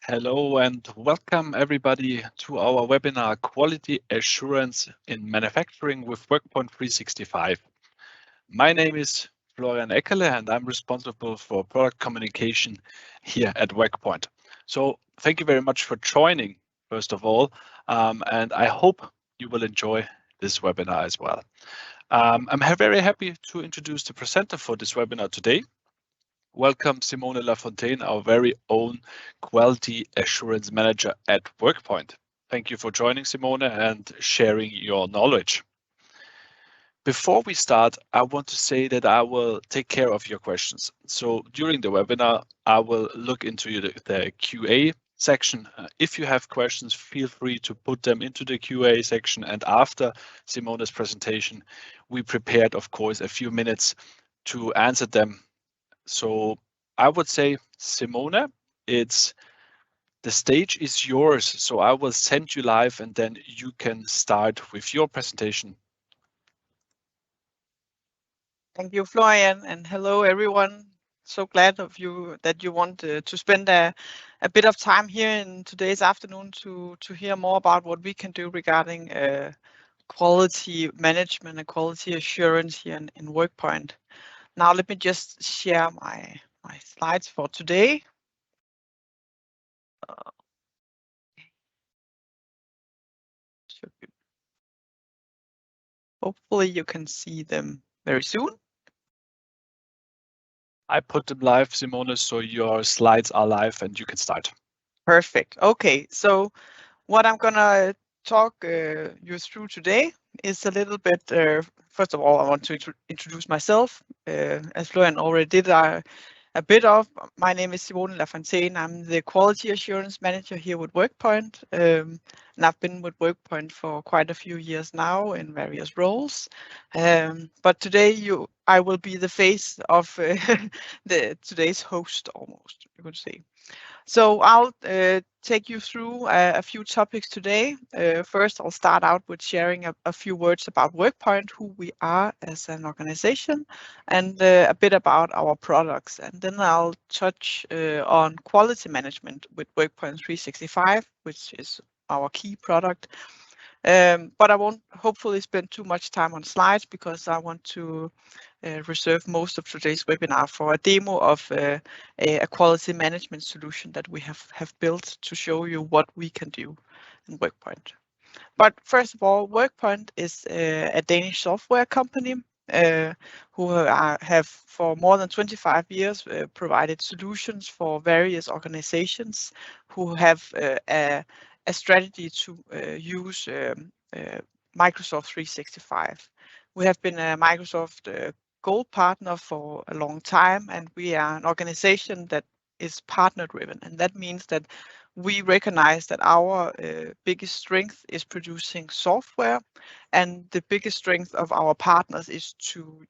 Hello and welcome everybody to our webinar Quality Assurance in Manufacturing with WorkPoint 365. My name is Florian Eckerle and I'm responsible for product communication here at WorkPoint. So thank you very much for joining, first of all, and I hope you will enjoy this webinar as well. I'm very happy to introduce the presenter for this webinar today. Welcome Simone Lafontaine, our very own Quality Assurance Manager at WorkPoint. Thank you for joining, Simone, and sharing your knowledge. Before we start, I want to say that I will take care of your questions. So during the webinar, I will look into the QA section. If you have questions, feel free to put them into the QA section. And after Simone's presentation, we prepared, of course, a few minutes to answer them. So I would say, Simone, the stage is yours. So I will send you live and then you can start with your presentation. Thank you, Florian, and hello, everyone. So glad of you that you want to spend a bit of time here in today's afternoon to hear more about what we can do regarding quality management and quality assurance here in WorkPoint. Now, let me just share my slides for today. Hopefully, you can see them very soon. I put them live, Simone, so your slides are live and you can start. Perfect. Okay, so what I'm gonna talk you through today is a little bit, first of all, I want to introduce myself. As Florian already did a bit of, my name is Simone Lafontaine. I'm the Quality Assurance Manager here with WorkPoint, and I've been with WorkPoint for quite a few years now in various roles. But today I will be the face of today's host, almost, you could say. So I'll take you through a few topics today. First, I'll start out with sharing a few words about WorkPoint, who we are as an organization, and a bit about our products. And then I'll touch on quality management with WorkPoint 365, which is our key product. But I won't hopefully spend too much time on slides because I want to reserve most of today's webinar for a demo of a quality management solution that we have built to show you what we can do in WorkPoint. But first of all, WorkPoint is a Danish software company who have for more than 25 years provided solutions for various organizations who have a strategy to use Microsoft 365. We have been a Microsoft Gold partner for a long time, and we are an organization that is partner driven, and that means that we recognize that our biggest strength is producing software, and the biggest strength of our partners is to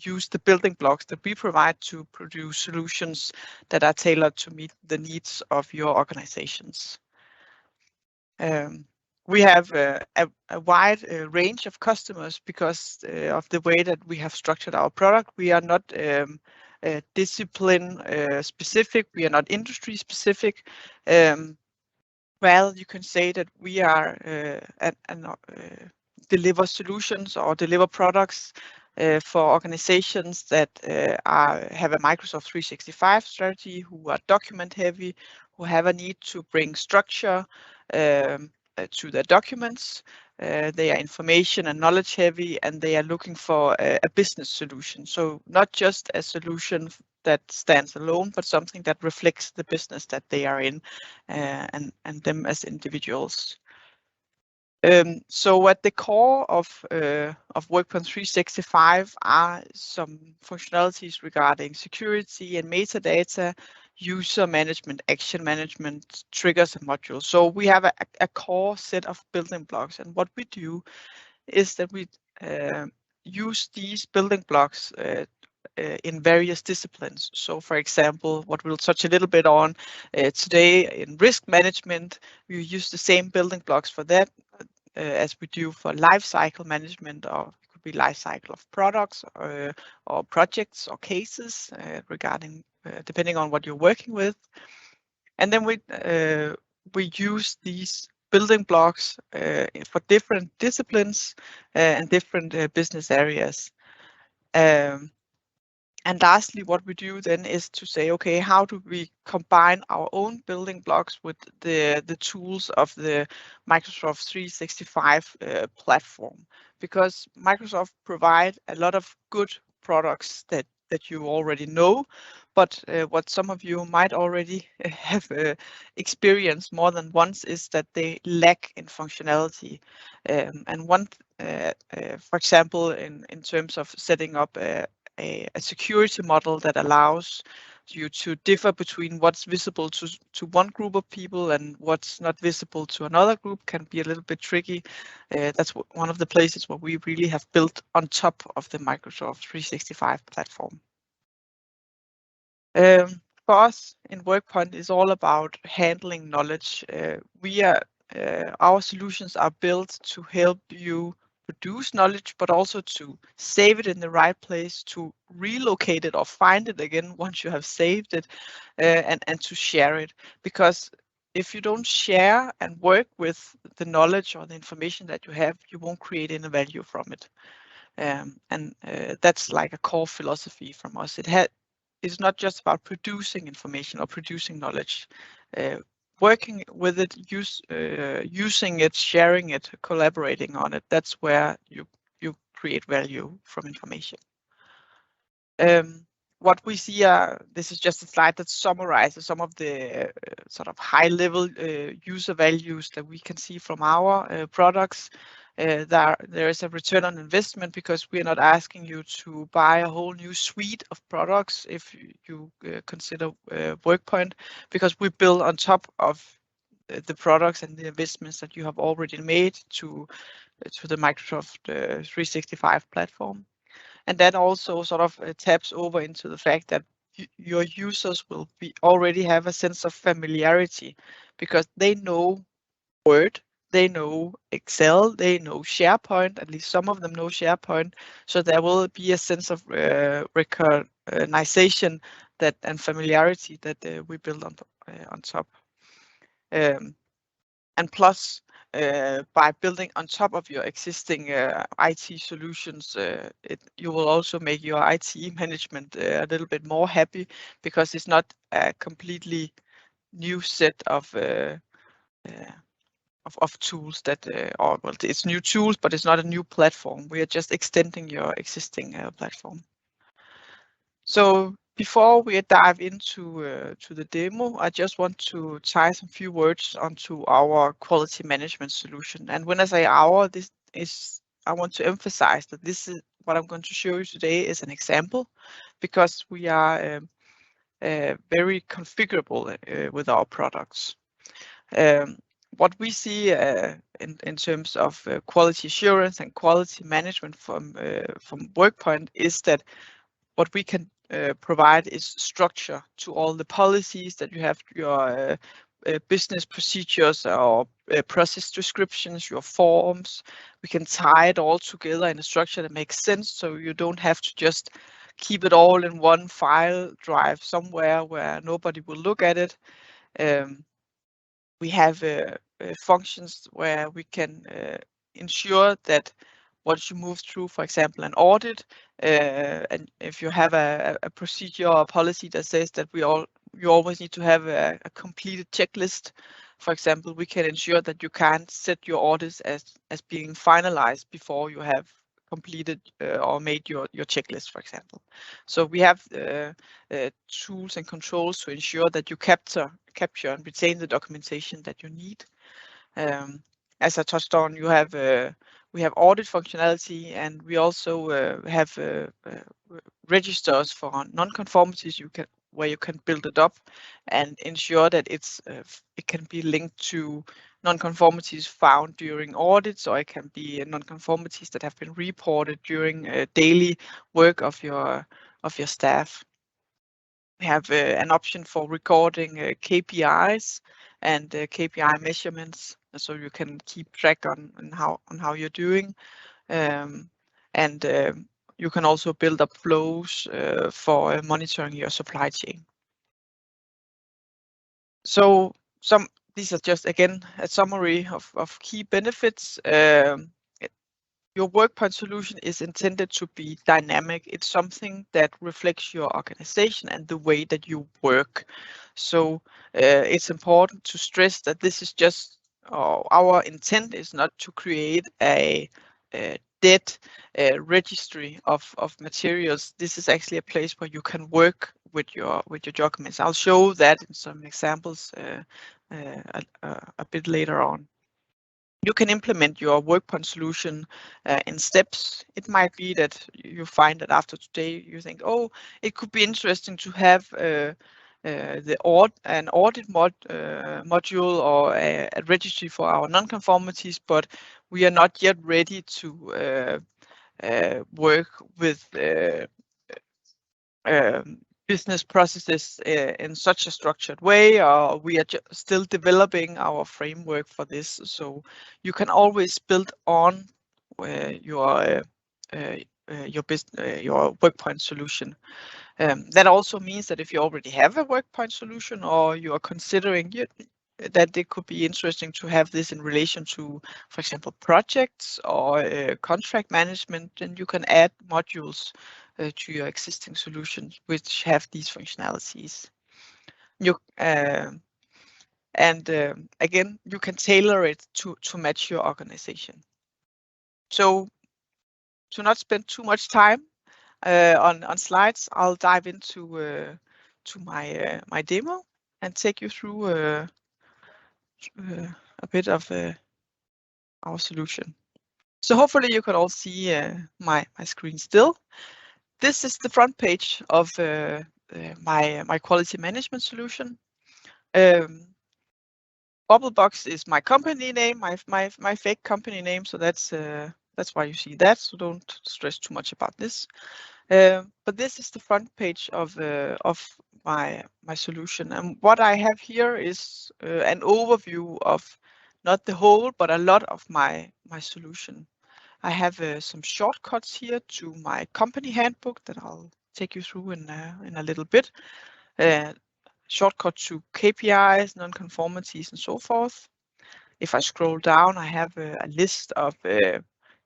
use the building blocks that we provide to produce solutions that are tailored to meet the needs of your organizations. We have a wide range of customers because of the way that we have structured our product. We are not discipline specific, we are not industry specific. Well, you can say that we are deliver solutions or deliver products for organizations that have a Microsoft 365 strategy, who are document heavy, who have a need to bring structure to their documents. They are information and knowledge heavy, and they are looking for a business solution. So not just a solution that stands alone, but something that reflects the business that they are in and them as individuals. So at the core of WorkPoint 365 are some functionalities regarding security and metadata, user management, action management, triggers and modules. So we have a core set of building blocks, and what we do is that we use these building blocks in various disciplines. So for example, what we'll touch a little bit on today in risk management, we use the same building blocks for that as we do for life cycle management, or it could be life cycle of products or projects or cases regarding depending on what you're working with. And then we use these building blocks for different disciplines and different business areas. And lastly, what we do then is to say, okay, how do we combine our own building blocks with the tools of the Microsoft 365 platform? Because Microsoft provide a lot of good products that you already know, but what some of you might already have experienced more than once is that they lack in functionality. And one, for example, in terms of setting up a security model that allows you to differ between what's visible to one group of people and what's not visible to another group can be a little bit tricky. That's one of the places where we really have built on top of the Microsoft 365 platform. For us in WorkPoint is all about handling knowledge. Our solutions are built to help you produce knowledge, but also to save it in the right place, to relocate it or find it again once you have saved it, and to share it. Because if you don't share and work with the knowledge or the information that you have, you won't create any value from it. That's like a core philosophy from us. It's not just about producing information or producing knowledge. Working with it, using it, sharing it, collaborating on it, that's where you create value from information. What we see, this is just a slide that summarizes some of the sort of high-level user values that we can see from our products. There is a return on investment because we are not asking you to buy a whole new suite of products if you consider WorkPoint, because we build on top of the products and the investments that you have already made to the Microsoft 365 platform. And that also sort of taps over into the fact that your users will already have a sense of familiarity because they know Word, they know Excel, they know SharePoint, at least some of them know SharePoint. So there will be a sense of recognition and familiarity that we build on top. And plus, by building on top of your existing IT solutions, you will also make your IT management a little bit more happy because it's not a completely new set of tools it's new tools, but it's not a new platform. We are just extending your existing platform. So before we dive into to the demo, I just want to tie some few words onto our quality management solution. And when I say our, I want to emphasize that this is what I'm going to show you today is an example, because we are very configurable with our products. What we see in terms of quality assurance and quality management from WorkPoint is that what we can provide is structure to all the policies that you have, your business procedures or process descriptions, your forms. We can tie it all together in a structure that makes sense, so you don't have to just keep it all in one file drive somewhere where nobody will look at it. We have functions where we can ensure that once you move through, for example, an audit, and if you have a procedure or a policy that says that you always need to have a completed checklist, for example, we can ensure that you can't set your audits as being finalized before you have completed or made your checklist, for example. So we have tools and controls to ensure that you capture and retain the documentation that you need. As I touched on, we have audit functionality, and we also have registers for non-conformities where you can build it up and ensure that it can be linked to non-conformities found during audits, or it can be non-conformities that have been reported during daily work of your staff. We have an option for recording KPIs and KPI measurements, so you can keep track on how you're doing, and you can also build up flows for monitoring your supply chain. So these are just again a summary of key benefits. Your WorkPoint solution is intended to be dynamic. It's something that reflects your organization and the way that you work. So it's important to stress that this is just our intent is not to create a dead registry of materials. This is actually a place where you can work with your documents. I'll show that in some examples a bit later on. You can implement your WorkPoint solution in steps. It might be that you find that after today you think, oh, it could be interesting to have an audit module or a registry for our non-conformities, but we are not yet ready to work with business processes in such a structured way, or we are still developing our framework for this. So you can always build on your WorkPoint solution. That also means that if you already have a WorkPoint solution or you are considering that it could be interesting to have this in relation to, for example, projects or contract management, then you can add modules to your existing solutions which have these functionalities. Again, you can tailor it to match your organization. So to not spend too much time on slides, I'll dive into to my demo and take you through a bit of our solution. So hopefully you can all see my screen still. This is the front page of my quality management solution. Bubblebox is my company name, my fake company name, so that's why you see that. So don't stress too much about this. But this is the front page of my solution, and what I have here is an overview of not the whole, but a lot of my solution. I have some shortcuts here to my company handbook that I'll take you through in a little bit. Shortcut to KPIs, non-conformities, and so forth. If I scroll down, I have a list of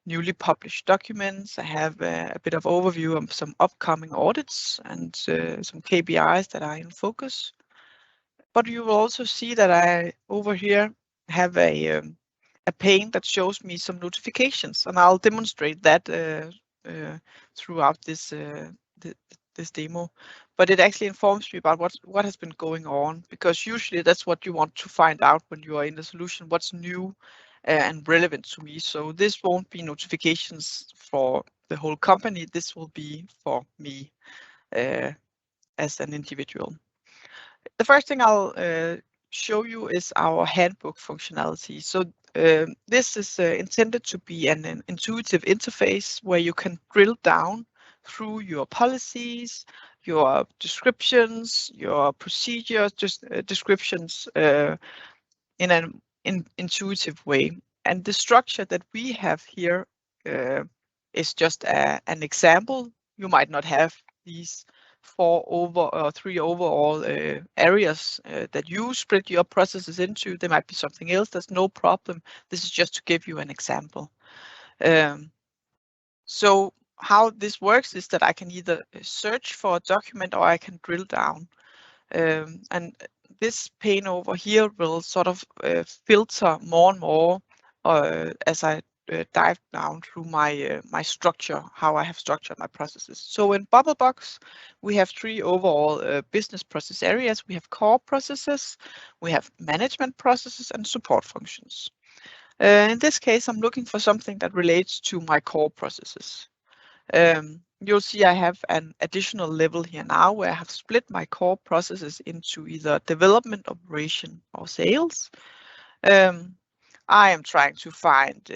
newly published documents. I have a bit of overview of some upcoming audits and some KPIs that are in focus. But you will also see that I over here have a pane that shows me some notifications, and I'll demonstrate that throughout this this demo. But it actually informs me about what has been going on, because usually that's what you want to find out when you are in the solution, what's new and relevant to me. So this won't be notifications for the whole company. This will be for me as an individual. The first thing I'll show you is our handbook functionality. So this is intended to be an intuitive interface where you can drill down through your policies, your descriptions, your procedures, just descriptions in an intuitive way. And the structure that we have here is just an example. You might not have these three overall areas that you split your processes into. There might be something else. There's no problem. This is just to give you an example. So how this works is that I can either search for a document or I can drill down. And this pane over here will sort of filter more and more as I dive down through my structure, how I have structured my processes. So in Bubblebox, we have three overall business process areas. We have core processes, we have management processes, and support functions. In this case, I'm looking for something that relates to my core processes. You'll see I have an additional level here now where I have split my core processes into either development, operation, or sales. I am trying to find,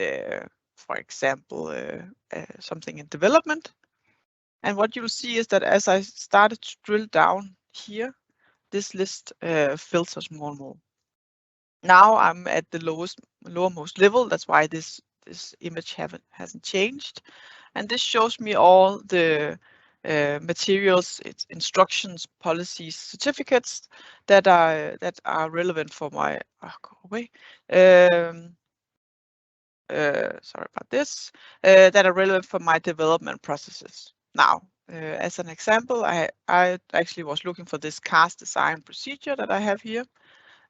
for example, something in development. And what you'll see is that as I started to drill down here, this list filters more and more. Now I'm at the lowermost level. That's why this image hasn't changed. And this shows me all the materials, it's instructions, policies, certificates that are relevant for my go away. Sorry about this. That are relevant for my development processes. Now, as an example, I actually was looking for this cast design procedure that I have here.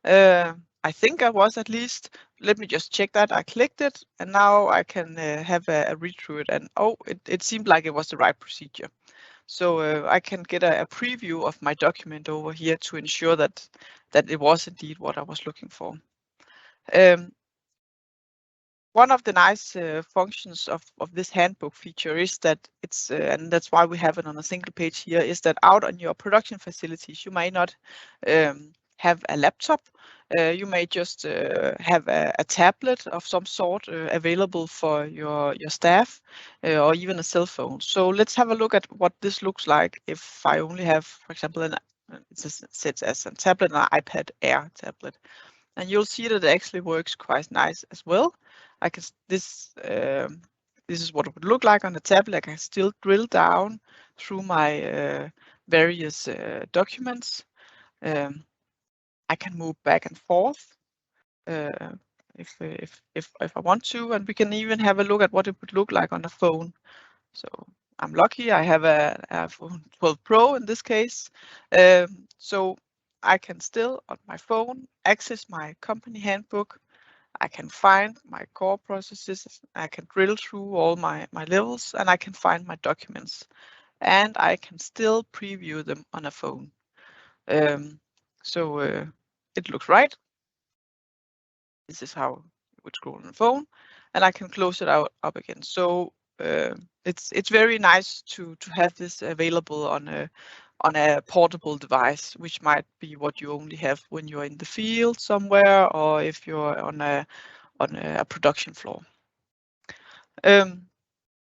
I think I was at least. Let me just check that. I clicked it, and now I can have a read through it. And oh, it seemed like it was the right procedure. So I can get a preview of my document over here to ensure that it was indeed what I was looking for. One of the nice functions of this handbook feature is that it's, and that's why we have it on a single page here, is that out on your production facilities, you may not have a laptop. You may just have a tablet of some sort available for your staff, or even a cell phone. So let's have a look at what this looks like if I only have, for example, it sits as a tablet, an iPad Air tablet. And you'll see that it actually works quite nice as well. I can this is what it would look like on the tablet. I can still drill down through my various documents. I can move back and forth if I want to, and we can even have a look at what it would look like on the phone. So I'm lucky I have a iPhone 12 Pro in this case. So I can still on my phone access my company handbook. I can find my core processes. I can drill through all my levels, and I can find my documents, and I can still preview them on a phone. So it looks right. This is how you would scroll on the phone, and I can close it out up again. So it's very nice to have this available on a portable device, which might be what you only have when you're in the field somewhere, or if you're on a production floor.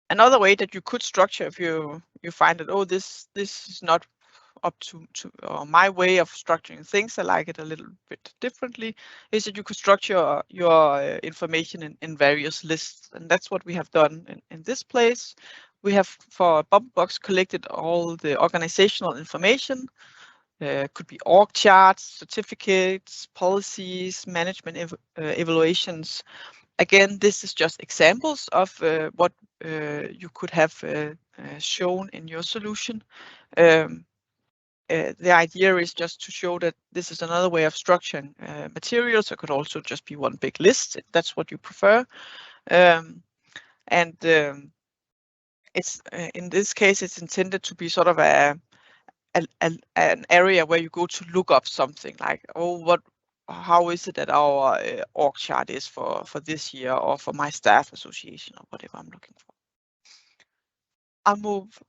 Another way that you could structure if you find that, oh, this is not up to my way of structuring things, I like it a little bit differently, is that you could structure your information in various lists. And that's what we have done in this place. We have, for Bubble Box, collected all the organizational information. Could be org charts, certificates, policies, management evaluations. Again, this is just examples of what you could have shown in your solution. The idea is just to show that this is another way of structuring materials. It could also just be one big list if that's what you prefer. It's in this case, it's intended to be sort of an area where you go to look up something like, oh, how is it that our org chart is for this year, or for my staff association, or whatever I'm looking for. I'll move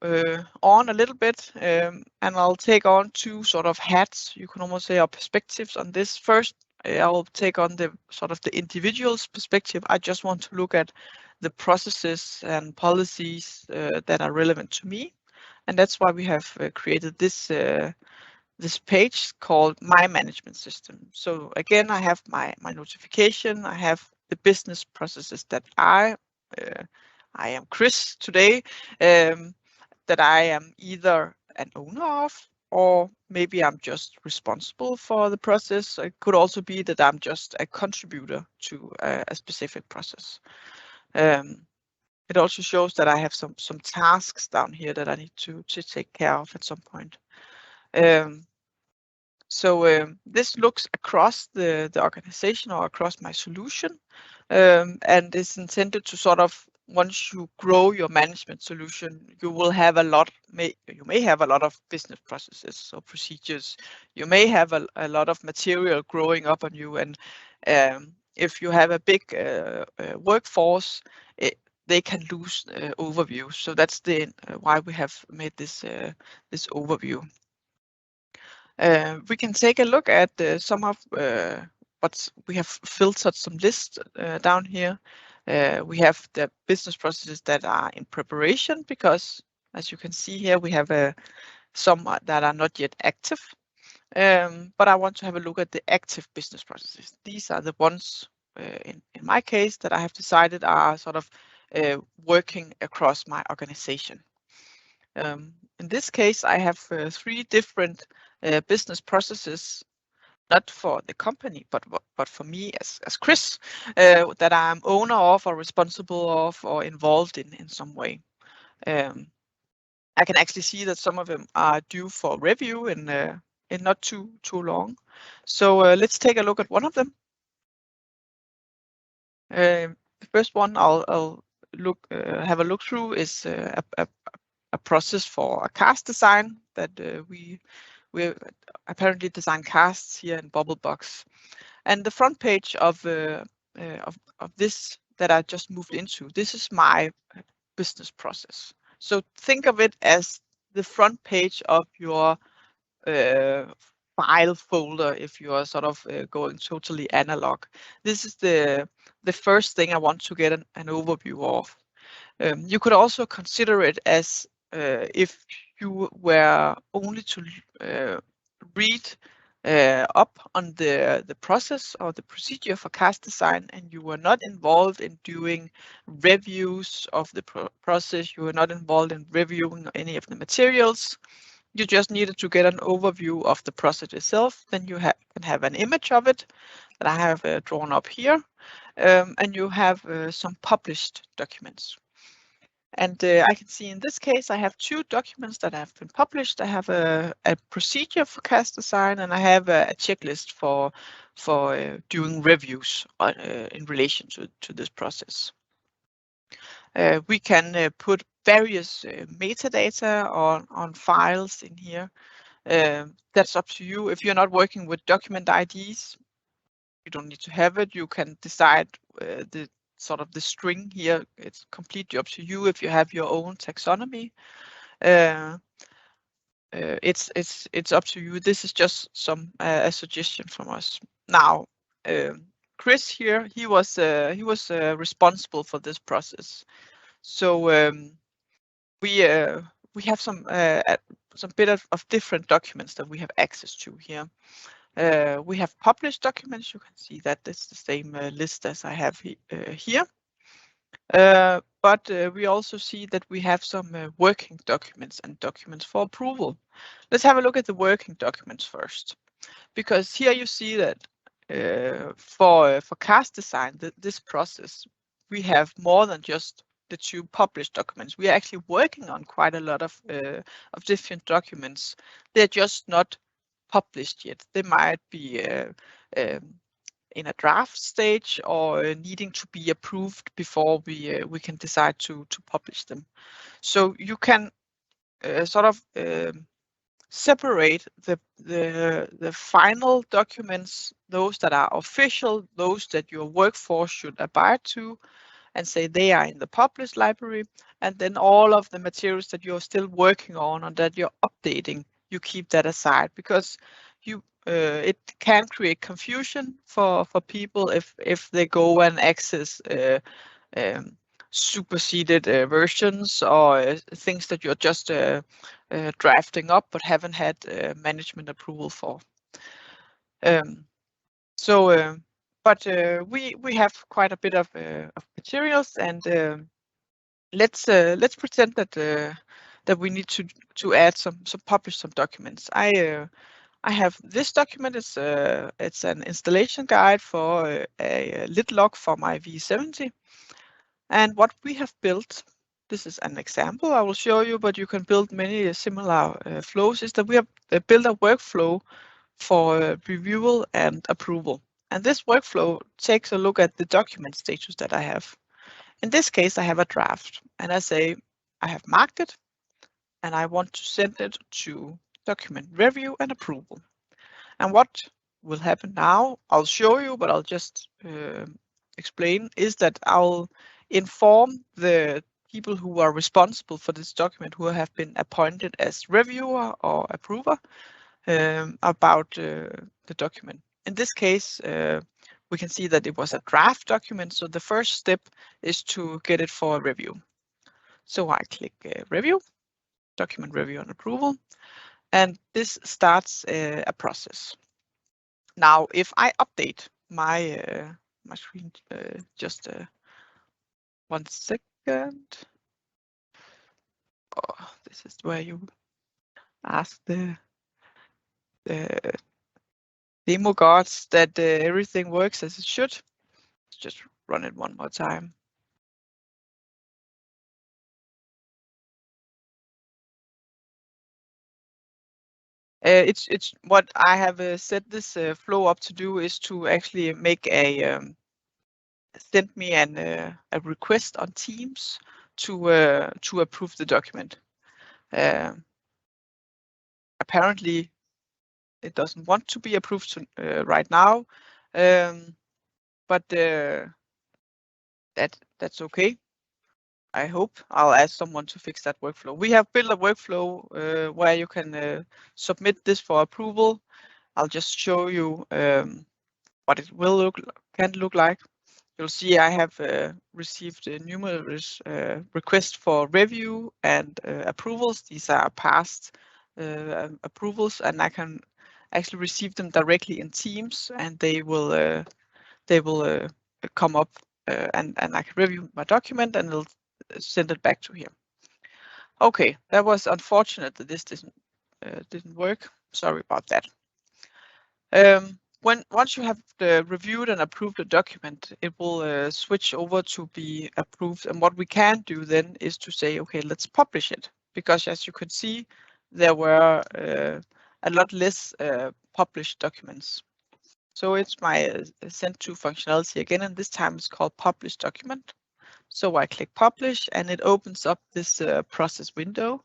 on a little bit, and I'll take on two sort of hats, you can almost say, or perspectives on this. First, I'll take on the sort of the individual's perspective. I just want to look at the processes and policies that are relevant to me. And that's why we have created this this page called My Management System. So again, I have my notification. I have the business processes that I am Chris today, that I am either an owner of, or maybe I'm just responsible for the process. It could also be that I'm just a contributor to a specific process. It also shows that I have some tasks down here that I need to take care of at some point. So this looks across the organization or across my solution, and is intended to sort of, once you grow your management solution, you will have you may have a lot of business processes or procedures. You may have a lot of material growing up on you, and if you have a big workforce, they can lose overview. So that's why we have made this this overview. We can take a look at some of what we have filtered some lists down here. We have the business processes that are in preparation, because as you can see here, we have some that are not yet active. But I want to have a look at the active business processes. These are the ones in my case that I have decided are sort of working across my organization. In this case, I have 3 different business processes, not for the company, but for me as Chris, that I'm owner of or responsible of or involved in some way. I can actually see that some of them are due for review in not too long. So let's take a look at one of them. The first one I'll have a look through is a process for a cast design that we apparently design casts here in Bubblebox. And the front page of this that I just moved into, this is my business process. So think of it as the front page of your file folder if you are sort of going totally analog. This is the first thing I want to get an overview of. You could also consider it as if you were only to read up on the process or the procedure for cast design, and you were not involved in doing reviews of the process, you were not involved in reviewing any of the materials, you just needed to get an overview of the process itself, then you can have an image of it that I have drawn up here, and you have some published documents. And I can see in this case, I have 2 documents that have been published. I have a procedure for cast design, and I have a checklist for doing reviews in relation to this process. We can put various metadata on files in here. That's up to you. If you're not working with document IDs, you don't need to have it. You can decide the sort of the string here. It's completely up to you if you have your own taxonomy. It's up to you. This is just a suggestion from us. Now, Chris here, he was responsible for this process. So we have some bit of different documents that we have access to here. We have published documents. You can see that it's the same list as I have here. But we also see that we have some working documents and documents for approval. Let's have a look at the working documents first, because here you see that for cast design, this process, we have more than just the 2 published documents. We are actually working on quite a lot of different documents. They're just not published yet. They might be in a draft stage or needing to be approved before we can decide to publish them. So you can sort of separate the final documents, those that are official, those that your workforce should abide to, and say they are in the published library, and then all of the materials that you're still working on and that you're updating, you keep that aside, because you it can create confusion for people if they go and access superseded versions or things that you're just drafting up but haven't had management approval for. But we have quite a bit of materials, and let's pretend that we need to add some publish some documents. I have this document. It's an installation guide for a lit log for my V70, and what we have built. This is an example I will show you, but you can build many similar flows. Is that we have built a workflow for review and approval. And this workflow takes a look at the document status that I have. In this case, I have a draft, and I say I have marked it, and I want to send it to document review and approval. And what will happen now, I'll show you, but I'll just explain, is that I'll inform the people who are responsible for this document, who have been appointed as reviewer or approver, about the document. In this case, we can see that it was a draft document, so the first step is to get it for a review. So I click review, document review and approval, and this starts a process. Now, if I update my my screen, just 1 second. Oh, this is where you ask the demo gods that everything works as it should. Let's just run it one more time. It's what I have set this flow up to do is to actually make a send me a request on Teams to approve the document. Apparently, it doesn't want to be approved right now, but that's okay. I hope I'll ask someone to fix that workflow. We have built a workflow where you can submit this for approval. I'll just show you what it can look like. You'll see I have received numerous requests for review and approvals. These are past approvals, and I can actually receive them directly in Teams, and they will come up, and I can review my document, and it'll send it back to here. Okay, that was unfortunate that this didn't work. Sorry about that. Once you have reviewed and approved a document, it will switch over to be approved. And what we can do then is to say, okay, let's publish it. Because as you could see, there were a lot less published documents. So it's my send to functionality again, and this time it's called publish document. So I click publish, and it opens up this process window.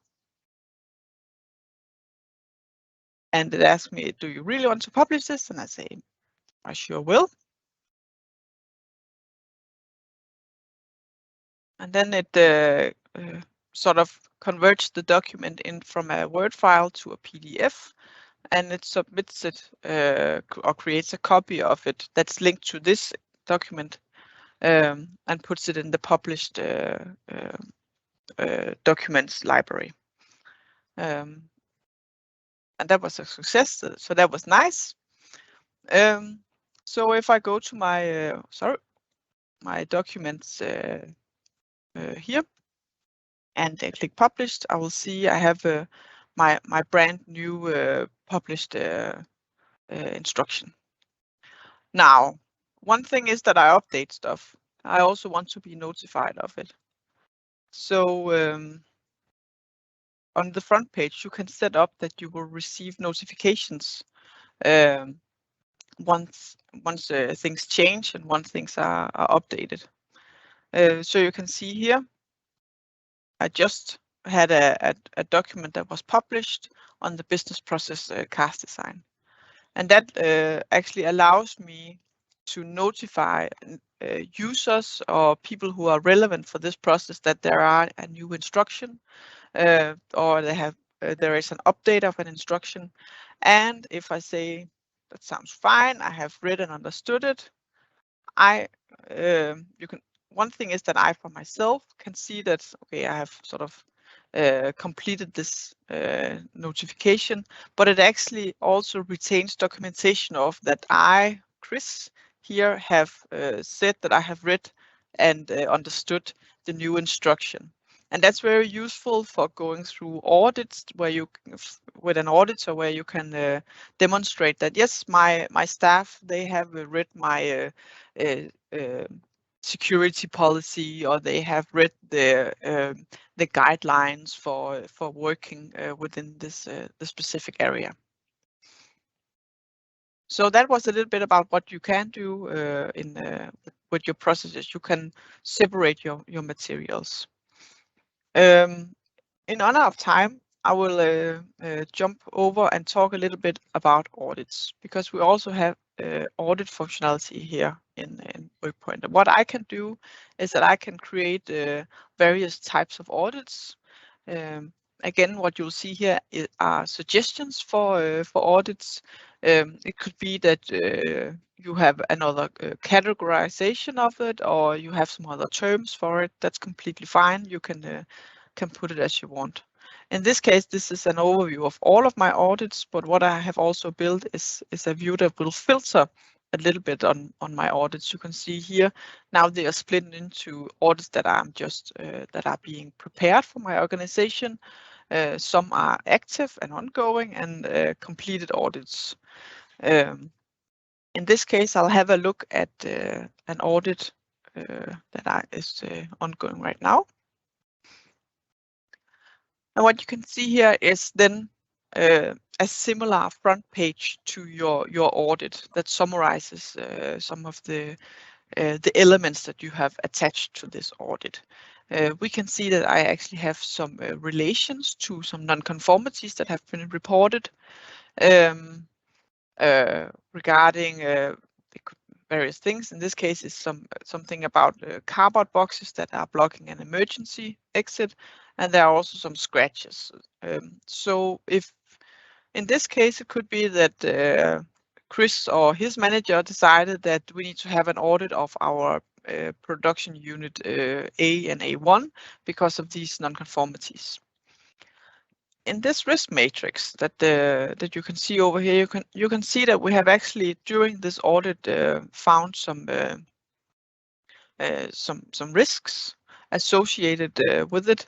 And it asks me, do you really want to publish this? And I say, I sure will. And then it sort of converts the document in from a Word file to a PDF, and it submits it or creates a copy of it that's linked to this document and puts it in the published documents library. And that was a success, so that was nice. So if I go to my my documents here and click published, I will see I have my brand new published instruction. Now, one thing is that I update stuff. I also want to be notified of it. So on the front page, you can set up that you will receive notifications once things change and once things are updated. So you can see here, I just had a document that was published on the business process cast design. And that actually allows me to notify users or people who are relevant for this process that there are a new instruction or there is an update of an instruction. And if I say, that sounds fine, I have read and understood it, one thing is that I for myself can see that, okay, I have sort of completed this notification, but it actually also retains documentation of that I, Chris, here have said that I have read and understood the new instruction. And that's very useful for going through audits where you, with an auditor, where you can demonstrate that, yes, my staff, they have read my security policy, or they have read the guidelines for working within this the specific area. So that was a little bit about what you can do with your processes. You can separate your materials. In honor of time, I will jump over and talk a little bit about audits, because we also have audit functionality here in WorkPoint. And what I can do is that I can create various types of audits. Again, what you'll see here are suggestions for audits. It could be that you have another categorization of it, or you have some other terms for it. That's completely fine. You can put it as you want. In this case, this is an overview of all of my audits, but what I have also built is a view that will filter a little bit on my audits. You can see here now they are split into audits that I'm just that are being prepared for my organization. Some are active and ongoing, and completed audits. In this case, I'll have a look at an audit that is ongoing right now. And what you can see here is then a similar front page to your audit that summarizes some of the elements that you have attached to this audit. We can see that I actually have some relations to some non-conformities that have been reported regarding various things. In this case, is something about cardboard boxes that are blocking an emergency exit, and there are also some scratches. So if in this case, it could be that Chris or his manager decided that we need to have an audit of our production unit A and A1 because of these non-conformities. In this risk matrix that you can see over here, you can see that we have actually during this audit found some risks associated with it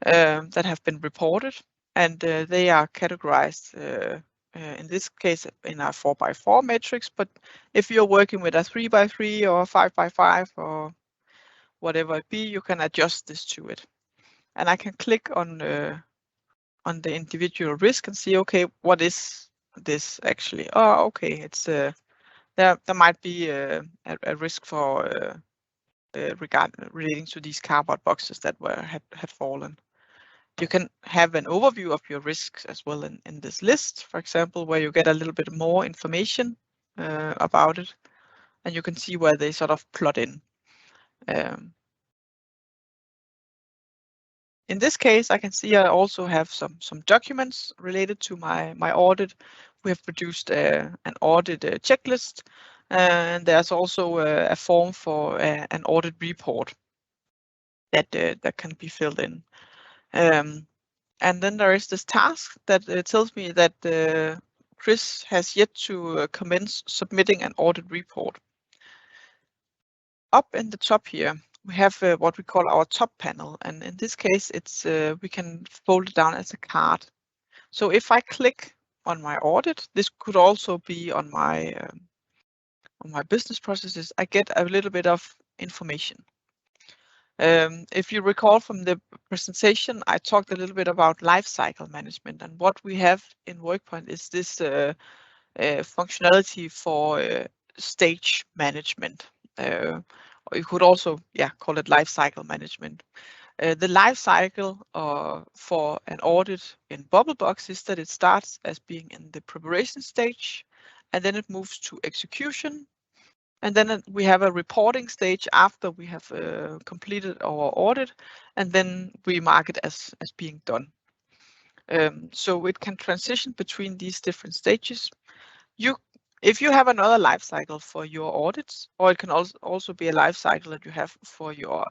that have been reported, and they are categorized in this case in a 4x4 matrix. But if you're working with a 3x3 or 5x5 or whatever it be, you can adjust this to it. And I can click on the individual risk and see, okay, what is this actually? Oh, okay, it's there might be a risk for relating to these cardboard boxes that had fallen. You can have an overview of your risks as well in this list, for example, where you get a little bit more information about it, and you can see where they sort of plot in. In this case, I can see I also have some documents related to my audit. We have produced an audit checklist, and there's also a form for an audit report that can be filled in. And then there is this task that tells me that Chris has yet to commence submitting an audit report. Up in the top here, we have what we call our top panel, and in this case, it's we can fold it down as a card. So if I click on my audit, this could also be on my business processes, I get a little bit of information. If you recall from the presentation, I talked a little bit about lifecycle management, and what we have in WorkPoint is this functionality for stage management. Or you could also, call it lifecycle management. The life cycle for an audit in Bubblebox is that it starts as being in the preparation stage, and then it moves to execution. And then we have a reporting stage after we have completed our audit, and then we mark it as being done. So it can transition between these different stages. If you have another life cycle for your audits, or it can also be a life cycle that you have for your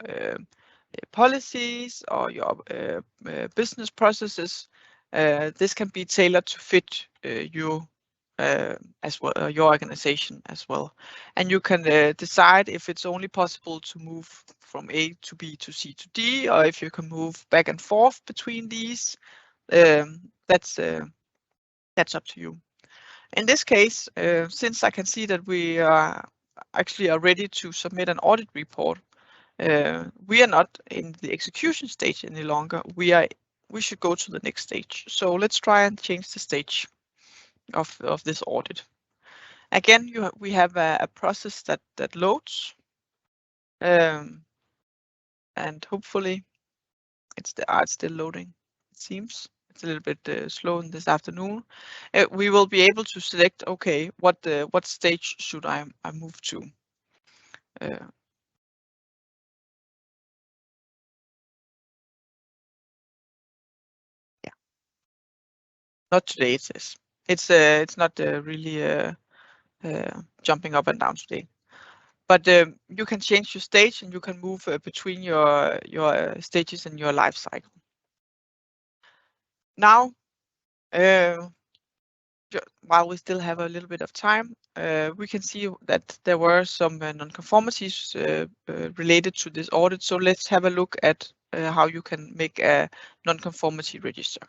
policies or your business processes, this can be tailored to fit you as well, your organization as well. And you can decide if it's only possible to move from A to B to C to D, or if you can move back and forth between these. That's up to you. In this case, since I can see that we are ready to submit an audit report, we are not in the execution stage any longer. We should go to the next stage. So let's try and change the stage of this audit. Again, we have a process that loads, and hopefully it's still loading. It seems it's a little bit slow in this afternoon. We will be able to select, okay, what stage should I move to? Not today, it says. It's not really jumping up and down today. But you can change your stage and you can move between your stages in your life cycle. Now, while we still have a little bit of time, we can see that there were some non-conformities related to this audit. So let's have a look at how you can make a non-conformity register.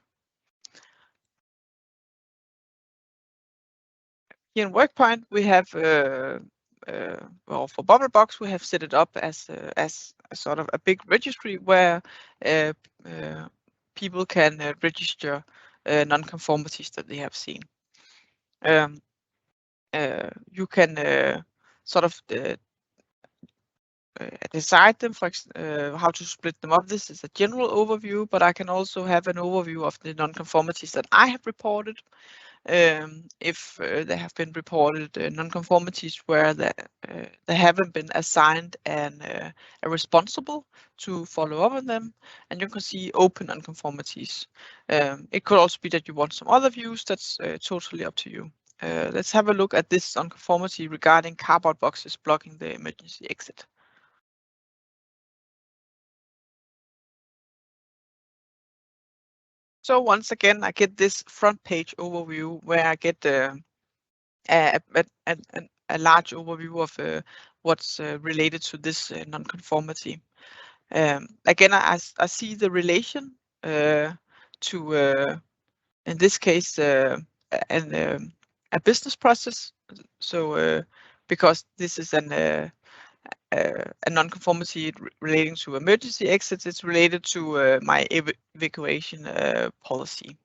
Here in WorkPoint, we have, well, for Bubblebox, we have set it up as a sort of a big registry where people can register non-conformities that they have seen. You can sort of decide them, for how to split them up. This is a general overview, but I can also have an overview of the non-conformities that I have reported. If there have been reported non-conformities where they haven't been assigned a responsible to follow up on them, and you can see open non-conformities. It could also be that you want some other views. That's totally up to you. Let's have a look at this non-conformity regarding cardboard boxes blocking the emergency exit. So once again, I get this front page overview where I get a large overview of what's related to this non-conformity. Again, I see the relation to, in this case, a business process. So because this is a non-conformity relating to emergency exits, it's related to my evacuation policy.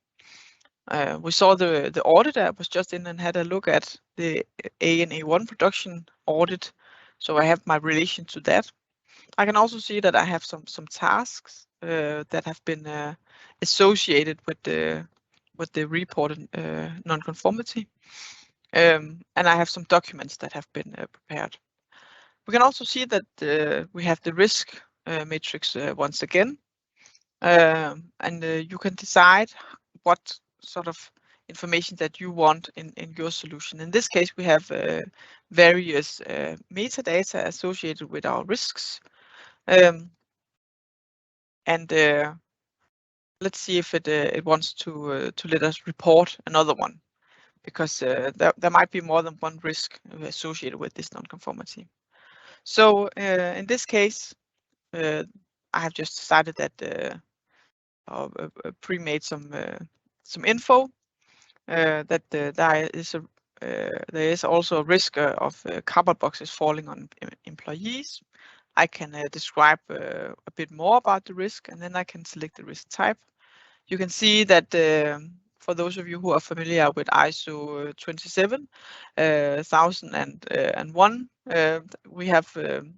We saw the audit. I was just in and had a look at the A&A1 production audit, so I have my relation to that. I can also see that I have some tasks that have been associated with the reported non-conformity, and I have some documents that have been prepared. We can also see that we have the risk matrix once again, and you can decide what sort of information that you want in your solution. In this case, we have various metadata associated with our risks. And let's see if it wants to let us report another one, because there might be more than one risk associated with this non-conformity. So in this case, I have just decided that pre-made some info that there is also a risk of cardboard boxes falling on employees. I can describe a bit more about the risk, and then I can select the risk type. You can see that for those of you who are familiar with ISO 27001, we have in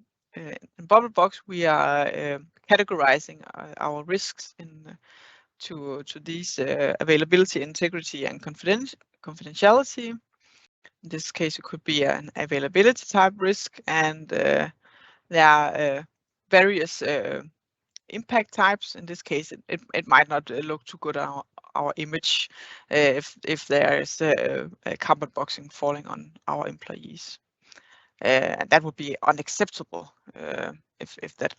Bubblebox, we are categorizing our risks to these availability, integrity, and confidentiality. In this case, it could be an availability type risk, and there are various impact types. In this case, it might not look too good on our image if there is cardboard boxing falling on our employees. And that would be unacceptable if that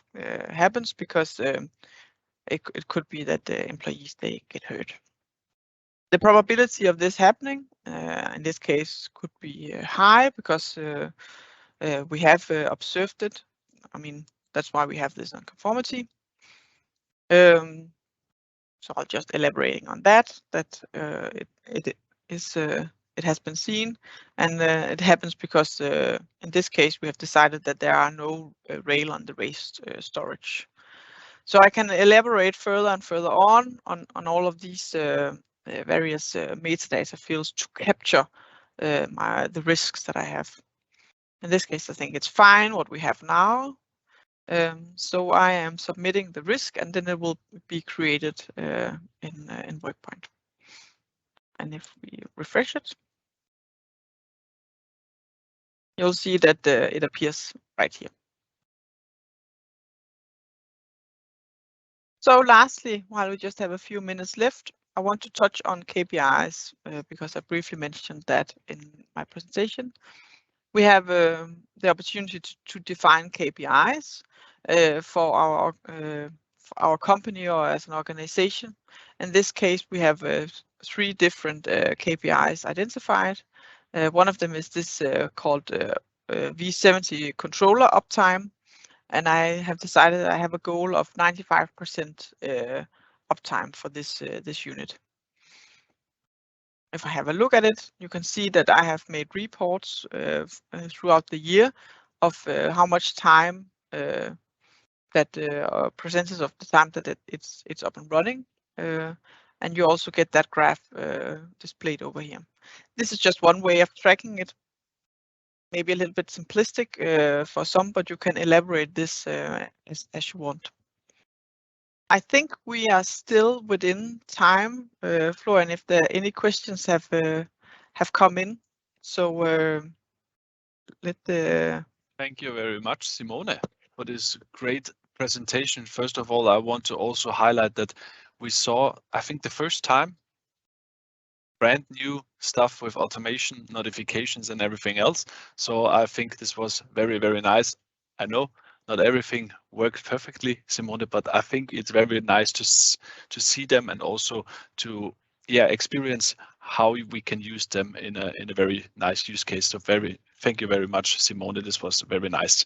happens, because it could be that the employees, they get hurt. The probability of this happening in this case could be high, because we have observed it. I mean, that's why we have this non-conformity. So I'll just elaborating on that it has been seen, and it happens because in this case we have decided that there are no rail on the raised storage. So I can elaborate further and further on all of these various metadata fields to capture the risks that I have. In this case, I think it's fine what we have now. So I am submitting the risk, and then it will be created in WorkPoint. And if we refresh it, you'll see that it appears right here. So lastly, while we just have a few minutes left, I want to touch on KPIs because I briefly mentioned that in my presentation. We have the opportunity to define KPIs for our company or as an organization, In this case, we have 3 different KPIs identified. One of them is this called V70 controller uptime, and I have decided I have a goal of 95% uptime for this unit. If I have a look at it, you can see that I have made reports throughout the year of how much time that percentage of the time that it's up and running, and you also get that graph displayed over here. This is just one way of tracking it. Maybe a little bit simplistic for some, but you can elaborate this as you want. I think we are still within time, Florian, if there any questions have come in. So Thank you very much, Simone, for this great presentation. First of all, I want to also highlight that we saw, I think, the first time brand new stuff with automation, notifications, and everything else. So I think this was very, very nice. I know not everything worked perfectly, Simone, but I think it's very nice to see them and also to experience how we can use them in a very nice use case. So thank you very much, Simone. This was very nice.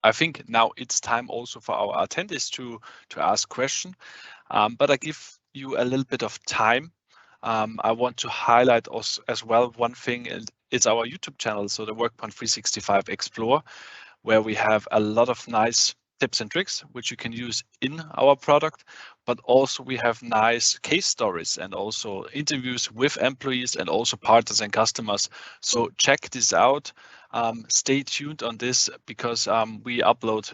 I think now it's time also for our attendees to ask questions, but I give you a little bit of time. I want to highlight also as well one thing, and it's our YouTube channel, so the WorkPoint 365 Explore, where we have a lot of nice tips and tricks which you can use in our product, but also we have nice case stories and also interviews with employees and also partners and customers. So check this out. Stay tuned on this because we upload,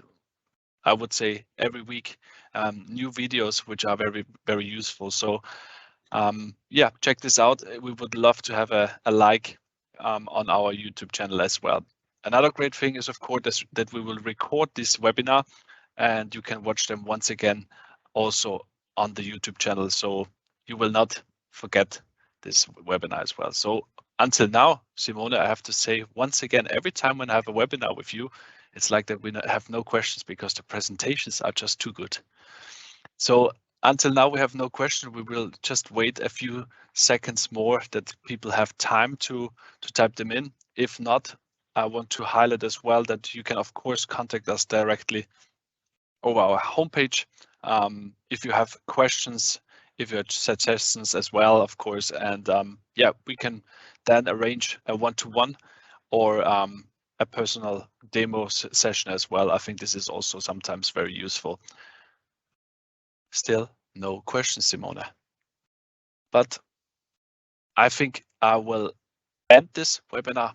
I would say, every week new videos which are very, very useful. So check this out. We would love to have a like on our YouTube channel as well. Another great thing is, of course, that we will record this webinar and you can watch them once again also on the YouTube channel. So you will not forget this webinar as well. So until now, Simone, I have to say once again, every time when I have a webinar with you, it's like that we have no questions because the presentations are just too good. So until now, we have no question. We will just wait a few seconds more that people have time to type them in. If not, I want to highlight as well that you can, of course, contact us directly over our homepage. If you have questions, if you have suggestions as well, of course, and we can then arrange a one-to-one or a personal demo session as well. I think this is also sometimes very useful. Still no questions, Simone. But I think I will end this webinar.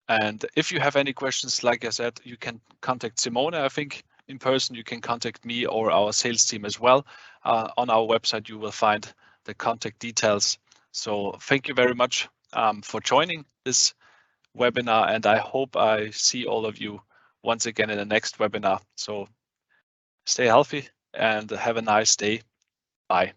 And if you have any questions, like I said, you can contact Simone. I think in person, you can contact me or our sales team as well. On our website, you will find the contact details. So thank you very much for joining this webinar. And I hope I see all of you once again in the next webinar. So stay healthy and have a nice day. Bye.